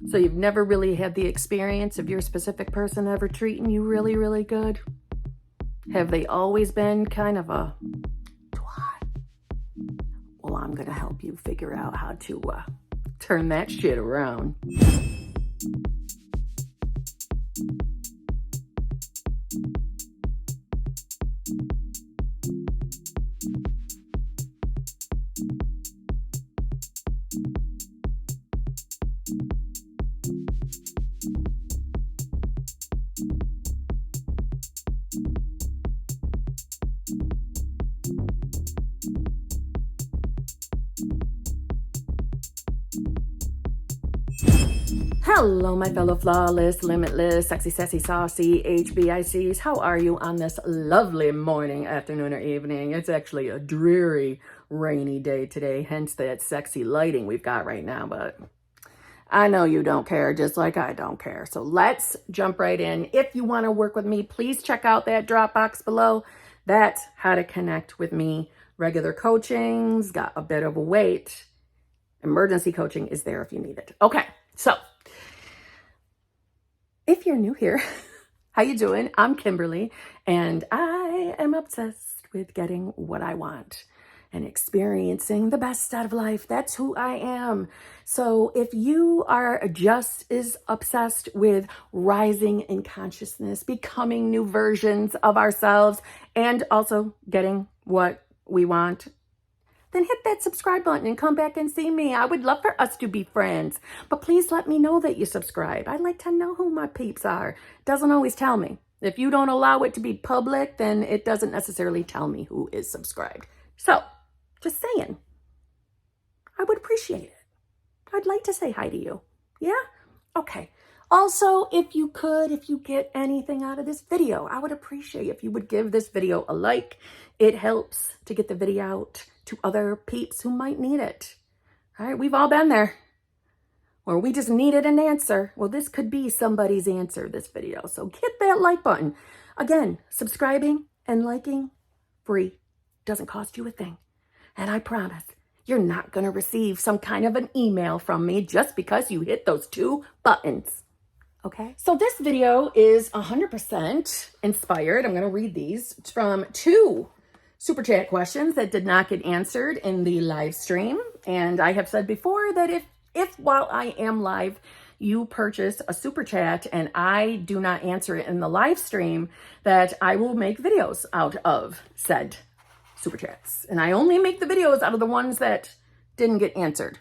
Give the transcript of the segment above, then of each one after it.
So you've never really had the experience of your specific person ever treating you really, really good? Have they always been kind of a twat? Well, I'm going to help you figure out how to turn that shit around. Hello, my fellow flawless, limitless, sexy, sassy, saucy HBICs. How are you on this lovely morning, afternoon, or evening? It's actually a dreary, rainy day today, hence that sexy lighting we've got right now, but I know you don't care, just like I don't care. So let's jump right in. If you want to work with me, please check out that Dropbox below. That's how to connect with me. Regular coaching's got a bit of a wait. Emergency coaching is there if you need it. Okay, so if you're new here, how you doing? I'm Kimberly, and I am obsessed with getting what I want and experiencing the best out of life. That's who I am. So if you are just as obsessed with rising in consciousness, becoming new versions of ourselves, and also getting what we want, then hit that subscribe button and come back and see me. I would love for us to be friends, but please let me know that you subscribe. I'd like to know who my peeps are. It doesn't always tell me. If you don't allow it to be public, then it doesn't necessarily tell me who is subscribed. So, just saying, I would appreciate it. I'd like to say hi to you. Yeah? Okay. Also, if you get anything out of this video, I would appreciate if you would give this video a like. It helps to get the video out to other peeps who might need it. All right, we've all been there. Or we just needed an answer. Well, this could be somebody's answer, this video. So hit that like button. Again, subscribing and liking, free. Doesn't cost you a thing. And I promise, you're not going to receive some kind of an email from me just because you hit those 2 buttons. Okay? So this video is 100% inspired. I'm going to read these. It's from 2 super chat questions that did not get answered in the live stream. And I have said before that if while I am live, you purchase a super chat and I do not answer it in the live stream, that I will make videos out of said super chats. And I only make the videos out of the ones that didn't get answered.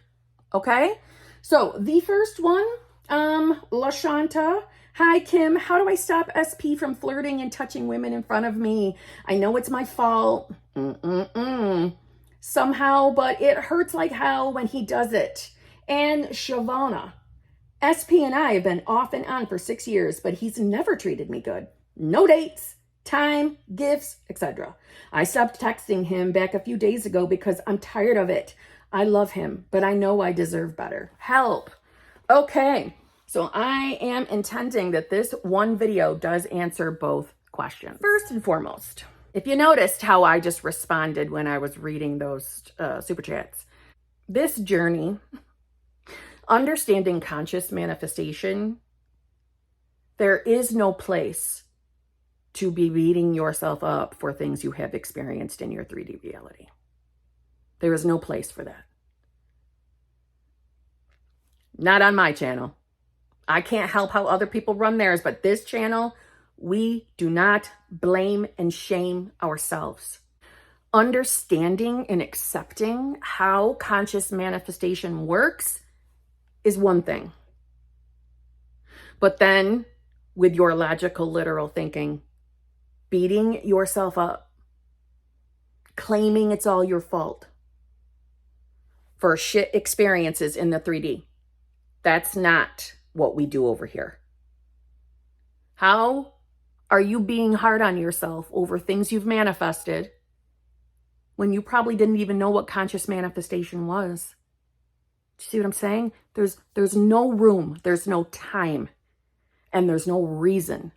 Okay? So the first one, LaShanta. Hi, Kim. How do I stop SP from flirting and touching women in front of me? I know it's my fault. Somehow, but it hurts like hell when he does it. And Shavana. SP and I have been off and on for 6 years, but he's never treated me good. No dates, time, gifts, etc. I stopped texting him back a few days ago because I'm tired of it. I love him, but I know I deserve better. Help. Okay. So I am intending that this one video does answer both questions. First and foremost, if you noticed how I just responded when I was reading those super chats, this journey, understanding conscious manifestation, there is no place to be beating yourself up for things you have experienced in your 3D reality. There is no place for that. Not on my channel. I can't help how other people run theirs, but this channel, we do not blame and shame ourselves. Understanding and accepting how conscious manifestation works is one thing. But then, with your logical, literal thinking, beating yourself up, claiming it's all your fault for shit experiences in the 3D, that's not what we do over here. How are you being hard on yourself over things you've manifested when you probably didn't even know what conscious manifestation was? Do you see what I'm saying? There's no room, there's no time, and there's no reason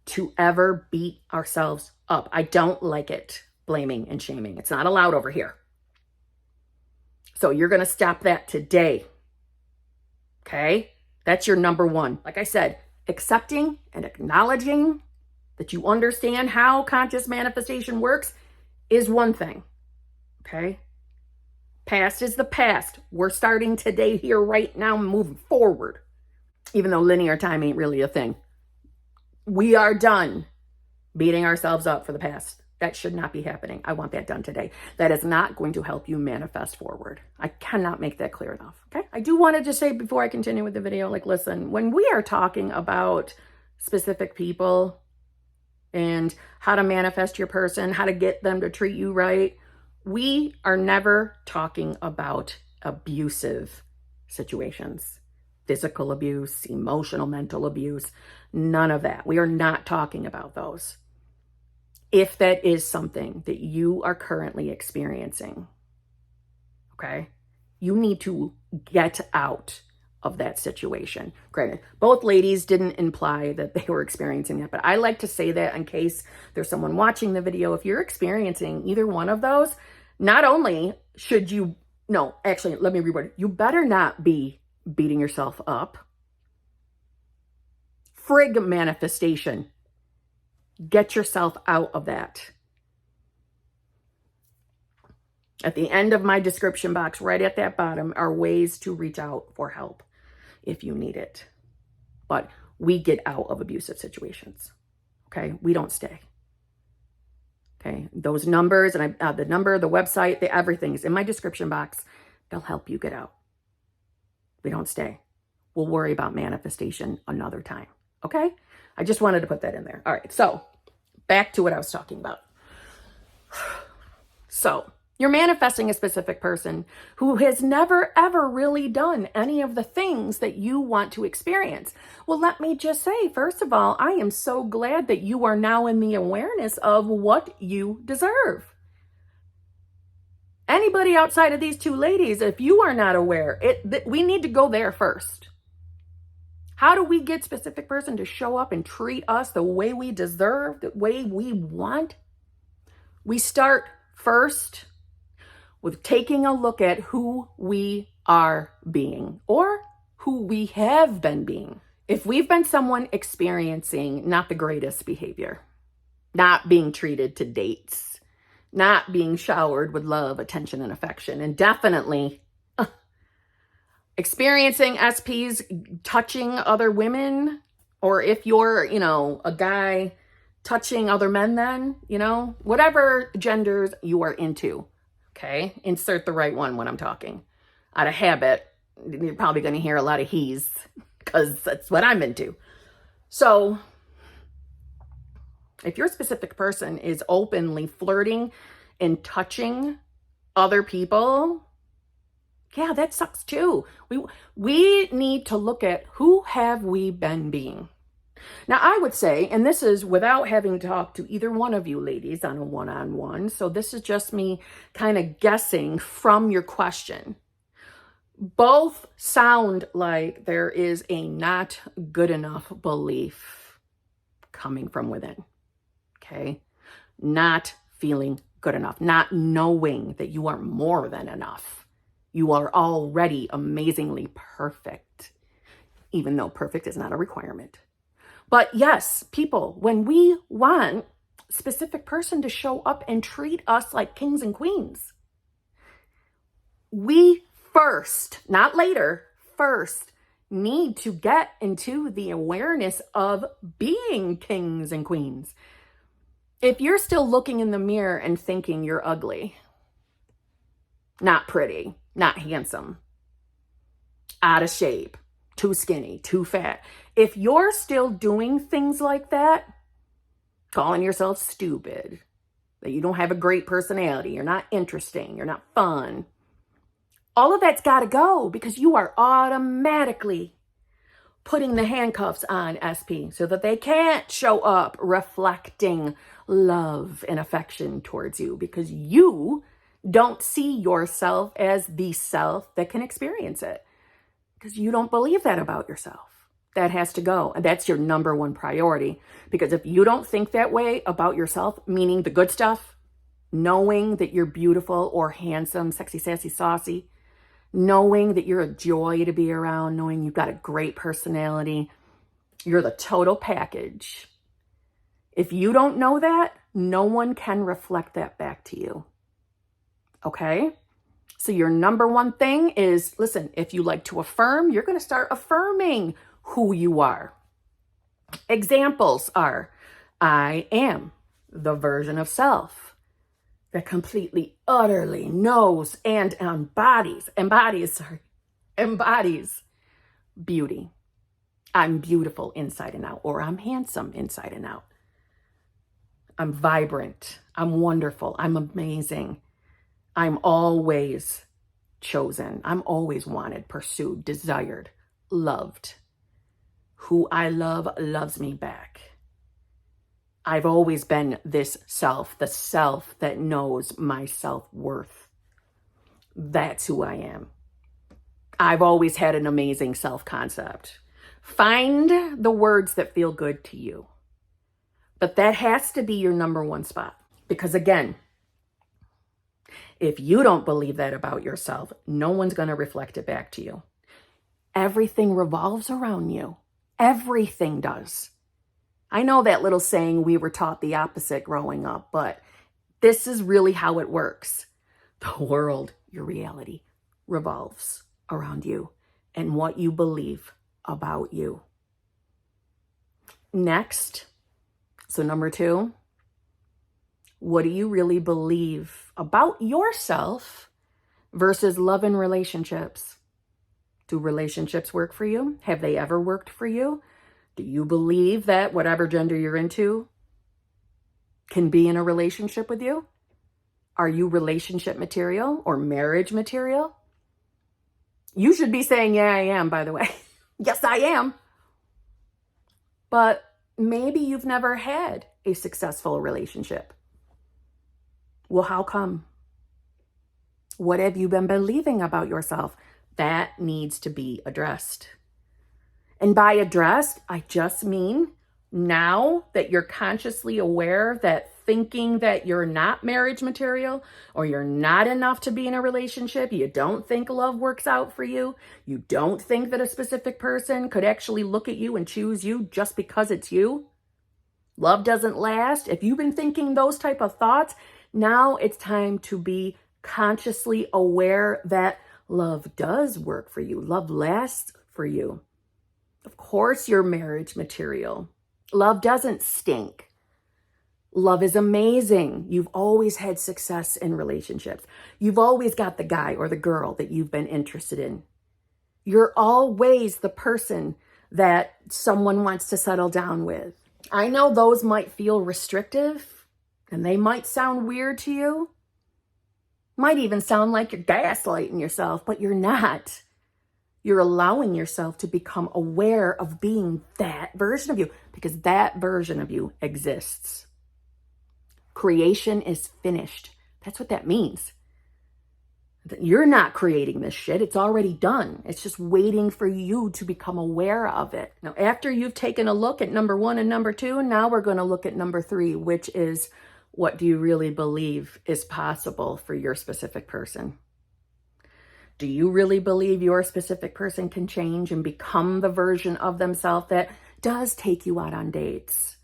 to ever beat ourselves up. I don't like it, blaming and shaming. It's not allowed over here. So you're going to stop that today. Okay? That's your number one. Like I said, accepting and acknowledging that you understand how conscious manifestation works is one thing, okay? Past is the past. We're starting today, here, right now, moving forward. Even though linear time ain't really a thing. We are done beating ourselves up for the past. That should not be happening. I want that done today. That is not going to help you manifest forward. I cannot make that clear enough, okay? I do want to just say before I continue with the video, like, listen, when we are talking about specific people and how to manifest your person, how to get them to treat you right, we are never talking about abusive situations. Physical abuse, emotional, mental abuse, none of that. We are not talking about those. If that is something that you are currently experiencing, okay, you need to get out of that situation. Granted, both ladies didn't imply that they were experiencing that, but I like to say that in case there's someone watching the video. If you're experiencing either one of those, not only should you, no, actually, let me reword it. You better not be beating yourself up. Frig manifestation. Get yourself out of that. At the end of my description box, right at that bottom, are ways to reach out for help if you need it. But we get out of abusive situations, okay? We don't stay, okay? Those numbers, and the number, the website, everything is in my description box. They'll help you get out. We don't stay. We'll worry about manifestation another time, okay? I just wanted to put that in there. All right, so back to what I was talking about. So you're manifesting a specific person who has never, ever really done any of the things that you want to experience. Well, let me just say, first of all, I am so glad that you are now in the awareness of what you deserve. Anybody outside of these two ladies, if you are not aware, we need to go there first. How do we get specific person to show up and treat us the way we deserve, the way we want? We start first with taking a look at who we are being or who we have been being. If we've been someone experiencing not the greatest behavior, not being treated to dates, not being showered with love, attention, and affection, and definitely experiencing SPs touching other women, or if you're, a guy touching other men, then, whatever genders you are into, okay? Insert the right one when I'm talking. Out of habit, you're probably going to hear a lot of he's, because that's what I'm into. So if your specific person is openly flirting and touching other people, yeah, that sucks too. We need to look at who have we been being. Now, I would say, and this is without having talked to either one of you ladies on a one-on-one, so this is just me kind of guessing from your question. Both sound like there is a not good enough belief coming from within, okay? Not feeling good enough, not knowing that you are more than enough. You are already amazingly perfect, even though perfect is not a requirement. But yes, people, when we want a specific person to show up and treat us like kings and queens, we first, not later, first need to get into the awareness of being kings and queens. If you're still looking in the mirror and thinking you're ugly, not pretty, not handsome, out of shape, too skinny, too fat. If you're still doing things like that, calling yourself stupid, that you don't have a great personality, you're not interesting, you're not fun, all of that's got to go, because you are automatically putting the handcuffs on SP so that they can't show up reflecting love and affection towards you, because you don't see yourself as the self that can experience it, because you don't believe that about yourself. That has to go. And that's your number one priority. Because if you don't think that way about yourself, meaning the good stuff, knowing that you're beautiful or handsome, sexy, sassy, saucy, knowing that you're a joy to be around, knowing you've got a great personality. You're the total package. If you don't know that, no one can reflect that back to you. Okay? So your number one thing is, listen, if you like to affirm, you're going to start affirming who you are. Examples are, I am the version of self that completely, utterly knows and embodies beauty. I'm beautiful inside and out, or I'm handsome inside and out. I'm vibrant. I'm wonderful. I'm amazing. I'm always chosen. I'm always wanted, pursued, desired, loved. Who I love loves me back. I've always been this self, the self that knows my self-worth. That's who I am. I've always had an amazing self-concept. Find the words that feel good to you. But that has to be your number one spot. Because again, if you don't believe that about yourself, no one's going to reflect it back to you. Everything revolves around you. Everything does. I know that little saying, we were taught the opposite growing up, but this is really how it works. The world, your reality, revolves around you and what you believe about you. Next, so number 2, what do you really believe about yourself versus love and relationships? Do relationships work for you? Have they ever worked for you? Do you believe that whatever gender you're into can be in a relationship with you? Are you relationship material or marriage material? You should be saying, yeah, I am, by the way. Yes, I am. But maybe you've never had a successful relationship. Well, how come? What have you been believing about yourself? That needs to be addressed. And by addressed, I just mean now that you're consciously aware that thinking that you're not marriage material or you're not enough to be in a relationship, you don't think love works out for you, you don't think that a specific person could actually look at you and choose you just because it's you, love doesn't last. If you've been thinking those type of thoughts, now it's time to be consciously aware that love does work for you. Love lasts for you. Of course, you're marriage material. Love doesn't stink. Love is amazing. You've always had success in relationships. You've always got the guy or the girl that you've been interested in. You're always the person that someone wants to settle down with. I know those might feel restrictive and they might sound weird to you. Might even sound like you're gaslighting yourself, but you're not. You're allowing yourself to become aware of being that version of you because that version of you exists. Creation is finished. That's what that means. You're not creating this shit. It's already done. It's just waiting for you to become aware of it. Now, after you've taken a look at number 1 and number 2, now we're going to look at number 3, which is, what do you really believe is possible for your specific person? Do you really believe your specific person can change and become the version of themselves that does take you out on dates,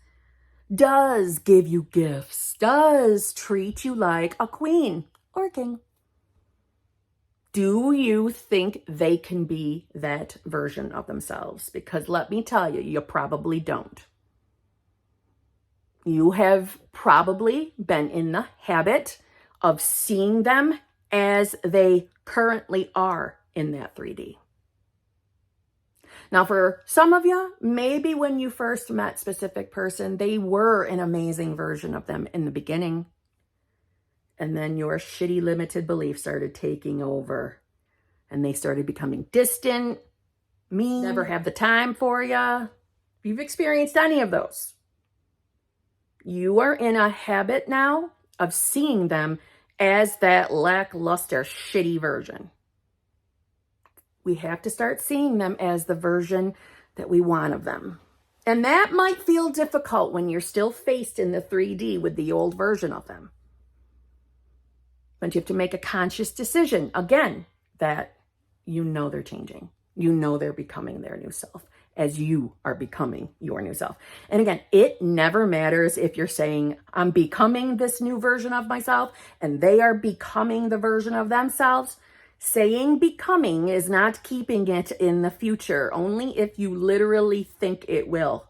does give you gifts, does treat you like a queen or a king? Do you think they can be that version of themselves? Because let me tell you, you probably don't. You have probably been in the habit of seeing them as they currently are in that 3D. Now, for some of you, maybe when you first met a specific person, they were an amazing version of them in the beginning. And then your shitty limited belief started taking over. And they started becoming distant, mean, never have the time for you. If you've experienced any of those, you are in a habit now of seeing them as that lackluster, shitty version. We have to start seeing them as the version that we want of them. And that might feel difficult when you're still faced in the 3D with the old version of them. But you have to make a conscious decision, again, that you know they're changing. You know they're becoming their new self as you are becoming your new self. And again, it never matters if you're saying, I'm becoming this new version of myself and they are becoming the version of themselves. Saying becoming is not keeping it in the future, only if you literally think it will.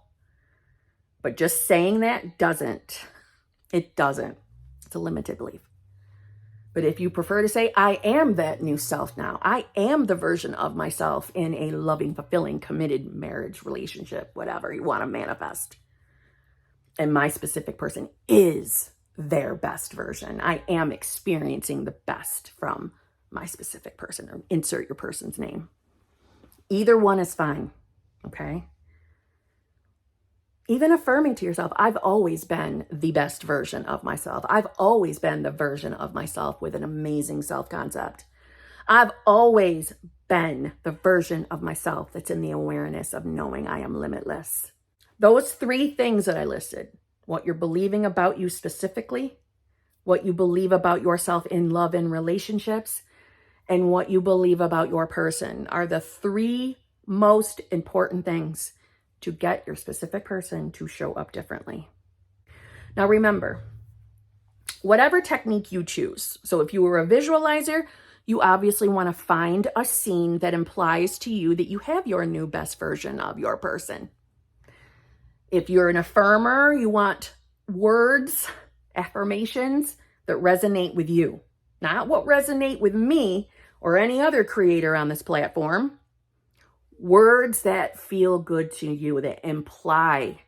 But just saying that doesn't. It doesn't. It's a limited belief. But if you prefer to say, I am that new self now, I am the version of myself in a loving, fulfilling, committed marriage, relationship, whatever you want to manifest. And my specific person is their best version. I am experiencing the best from my specific person, or insert your person's name. Either one is fine, okay? Even affirming to yourself, I've always been the best version of myself. I've always been the version of myself with an amazing self-concept. I've always been the version of myself that's in the awareness of knowing I am limitless. Those three things that I listed, what you're believing about you specifically, what you believe about yourself in love and relationships, and what you believe about your person, are the three most important things to get your specific person to show up differently. Now remember, whatever technique you choose, so if you were a visualizer, you obviously want to find a scene that implies to you that you have your new best version of your person. If you're an affirmer, you want words, affirmations that resonate with you, not what resonate with me or any other creator on this platform. Words that feel good to you, that imply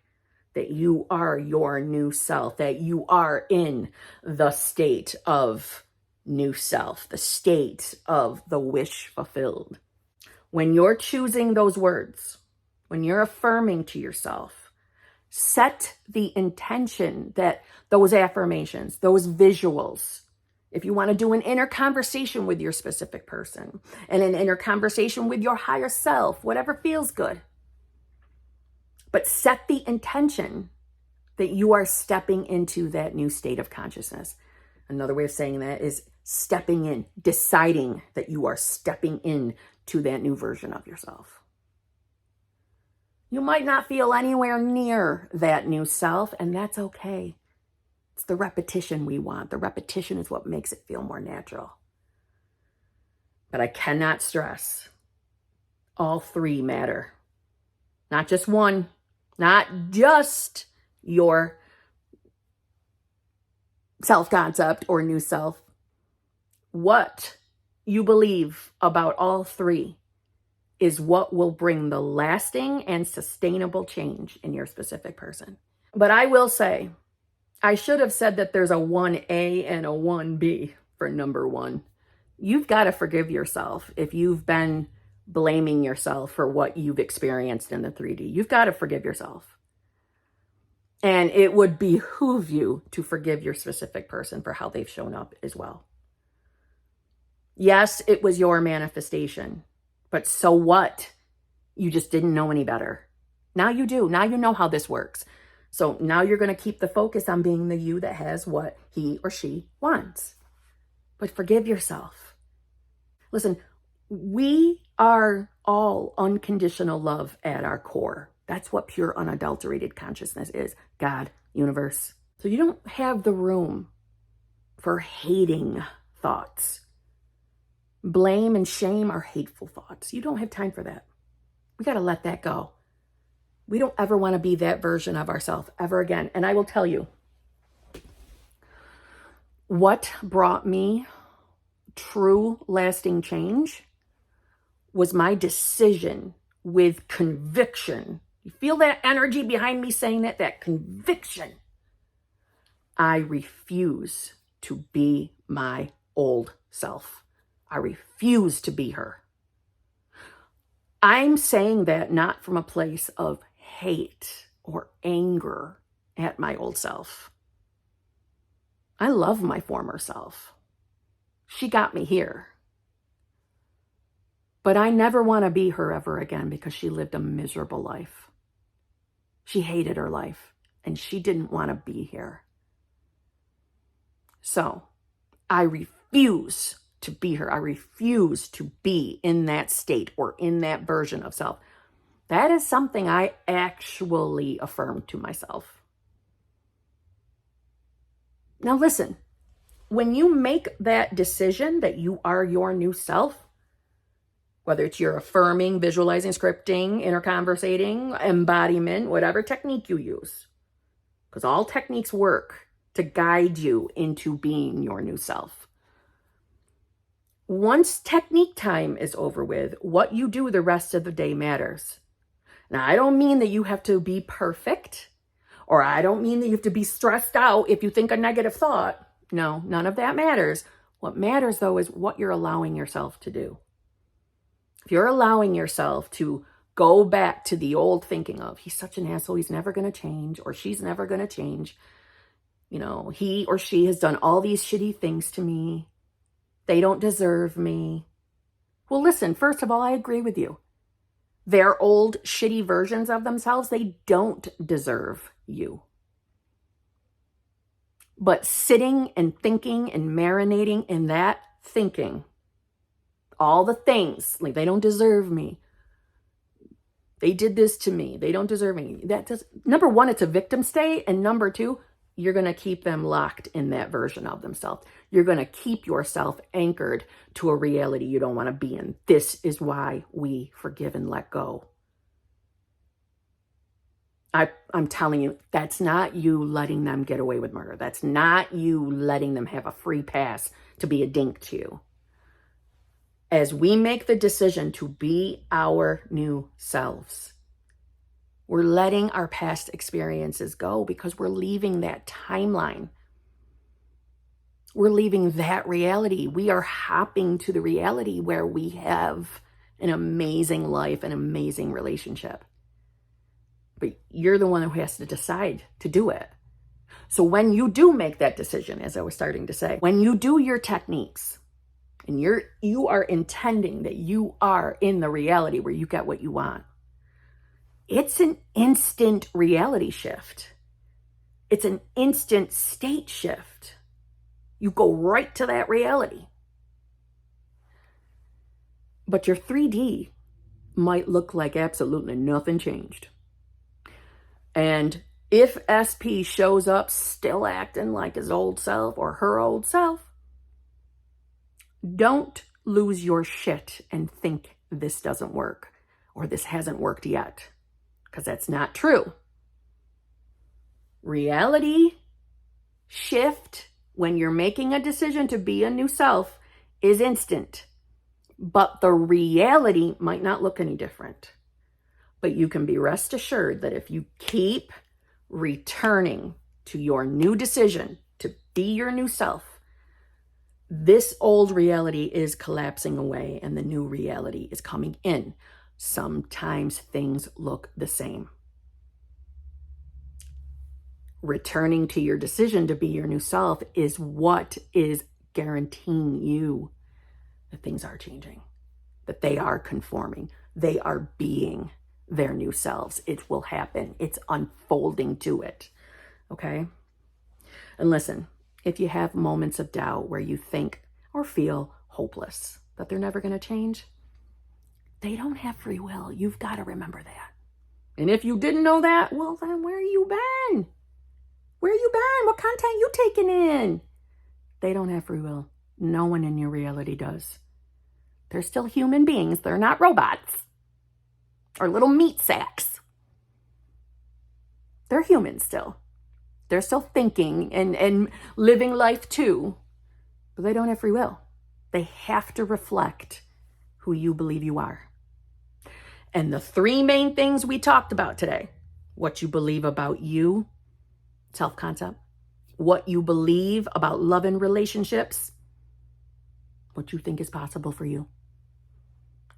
that you are your new self, that you are in the state of new self, the state of the wish fulfilled. When you're choosing those words, when you're affirming to yourself, set the intention that those affirmations, those visuals, if you want to do an inner conversation with your specific person and an inner conversation with your higher self, whatever feels good. But set the intention that you are stepping into that new state of consciousness. Another way of saying that is stepping in, deciding that you are stepping in to that new version of yourself. You might not feel anywhere near that new self, and that's okay. It's the repetition we want. The repetition is what makes it feel more natural. But I cannot stress, all three matter. Not just one, not just your self-concept or new self. What you believe about all three is what will bring the lasting and sustainable change in your specific person. But I will say, I should have said that there's a 1A and a 1B for number one. You've got to forgive yourself if you've been blaming yourself for what you've experienced in the 3D. You've got to forgive yourself. And it would behoove you to forgive your specific person for how they've shown up as well. Yes, it was your manifestation, but so what? You just didn't know any better. Now you do. Now you know how this works. So now you're going to keep the focus on being the you that has what he or she wants. But forgive yourself. Listen, we are all unconditional love at our core. That's what pure unadulterated consciousness is. God, universe. So you don't have the room for hating thoughts. Blame and shame are hateful thoughts. You don't have time for that. We got to let that go. We don't ever want to be that version of ourselves ever again. And I will tell you, what brought me true lasting change was my decision with conviction. You feel that energy behind me saying that conviction. I refuse to be my old self. I refuse to be her. I'm saying that not from a place of hate or anger at my old self. I love my former self. She got me here. But I never want to be her ever again because she lived a miserable life. She hated her life and she didn't want to be here. So I refuse to be her. I refuse to be in that state or in that version of self. That is something I actually affirm to myself. Now listen, when you make that decision that you are your new self, whether it's your affirming, visualizing, scripting, inner conversating, embodiment, whatever technique you use, because all techniques work to guide you into being your new self. Once technique time is over with, what you do the rest of the day matters. Now, I don't mean that you have to be perfect, or I don't mean that you have to be stressed out if you think a negative thought. No, none of that matters. What matters, though, is what you're allowing yourself to do. If you're allowing yourself to go back to the old thinking of, he's such an asshole, he's never going to change, or she's never going to change. You know, he or she has done all these shitty things to me. They don't deserve me. Well, listen, first of all, I agree with you. Their old shitty versions of themselves, they don't deserve you. But sitting and thinking and marinating in that thinking, all the things, like they don't deserve me. They did this to me. They don't deserve me. That does, number one, it's a victim state. And number two, you're going to keep them locked in that version of themselves. You're going to keep yourself anchored to a reality you don't want to be in. This is why we forgive and let go. I'm telling you, that's not you letting them get away with murder. That's not you letting them have a free pass to be a dink to you. As we make the decision to be our new selves, we're letting our past experiences go because we're leaving that timeline. We're leaving that reality. We are hopping to the reality where we have an amazing life, an amazing relationship. But you're the one who has to decide to do it. So when you do make that decision, as I was starting to say, when you do your techniques, and you are intending that you are in the reality where you get what you want, it's an instant reality shift. It's an instant state shift. You go right to that reality. But your 3D might look like absolutely nothing changed. And if SP shows up still acting like his old self or her old self, don't lose your shit and think this doesn't work or this hasn't worked yet, because that's not true. Reality shift when you're making a decision to be a new self is instant, but the reality might not look any different. But you can be rest assured that if you keep returning to your new decision to be your new self, this old reality is collapsing away and the new reality is coming in. Sometimes things look the same. Returning to your decision to be your new self is what is guaranteeing you that things are changing, that they are conforming, they are being their new selves. It will happen. It's unfolding to it. Okay? And listen, if you have moments of doubt where you think or feel hopeless, that they're never going to change, they don't have free will. You've got to remember that. And if you didn't know that, well, then where you been? Where you been? What content you taking in? They don't have free will. No one in your reality does. They're still human beings. They're not robots or little meat sacks. They're humans still. They're still thinking and living life too, but they don't have free will. They have to reflect who you believe you are. And the three main things we talked about today: what you believe about you, self-concept; what you believe about love and relationships, what you think is possible for you;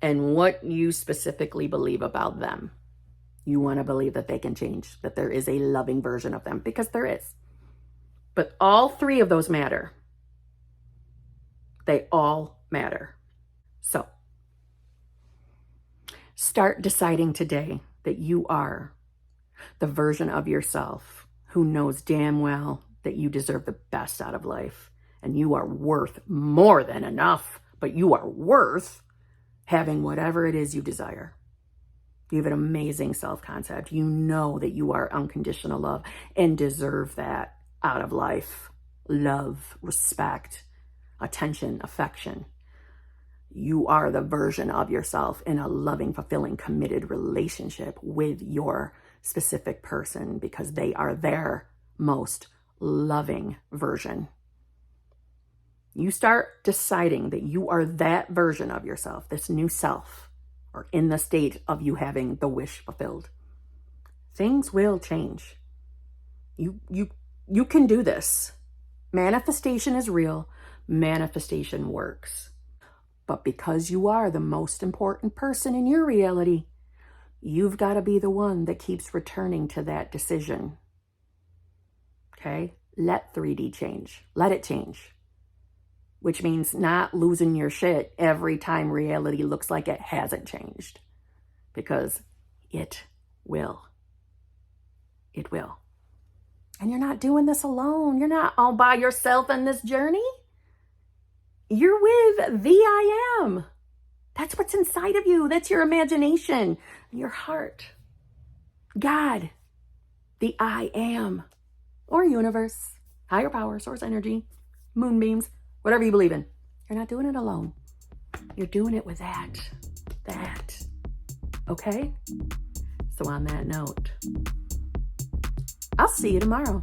and what you specifically believe about them. You want to believe that they can change, that there is a loving version of them, because there is. But all three of those matter. They all matter. So, start deciding today that you are the version of yourself who knows damn well that you deserve the best out of life And you are worth more than enough, but you are worth having whatever it is you desire. You have an amazing self-concept. You know that you are unconditional love and deserve that out of life. Love, respect, attention, affection. You are the version of yourself in a loving, fulfilling, committed relationship with your specific person because they are their most loving version. You start deciding that you are that version of yourself, this new self, or in the state of you having the wish fulfilled. Things will change. You can do this. Manifestation is real. Manifestation works. But because you are the most important person in your reality, you've got to be the one that keeps returning to that decision. Okay? Let 3D change. Let it change. Which means not losing your shit every time reality looks like it hasn't changed. Because it will. It will. And you're not doing this alone. You're not all by yourself in this journey. You're with the I am. That's what's inside of you. That's your imagination, your heart. God, the I am, or universe, higher power, source energy, moonbeams, whatever you believe in. You're not doing it alone. You're doing it with that. Okay? So on that note, I'll see you tomorrow.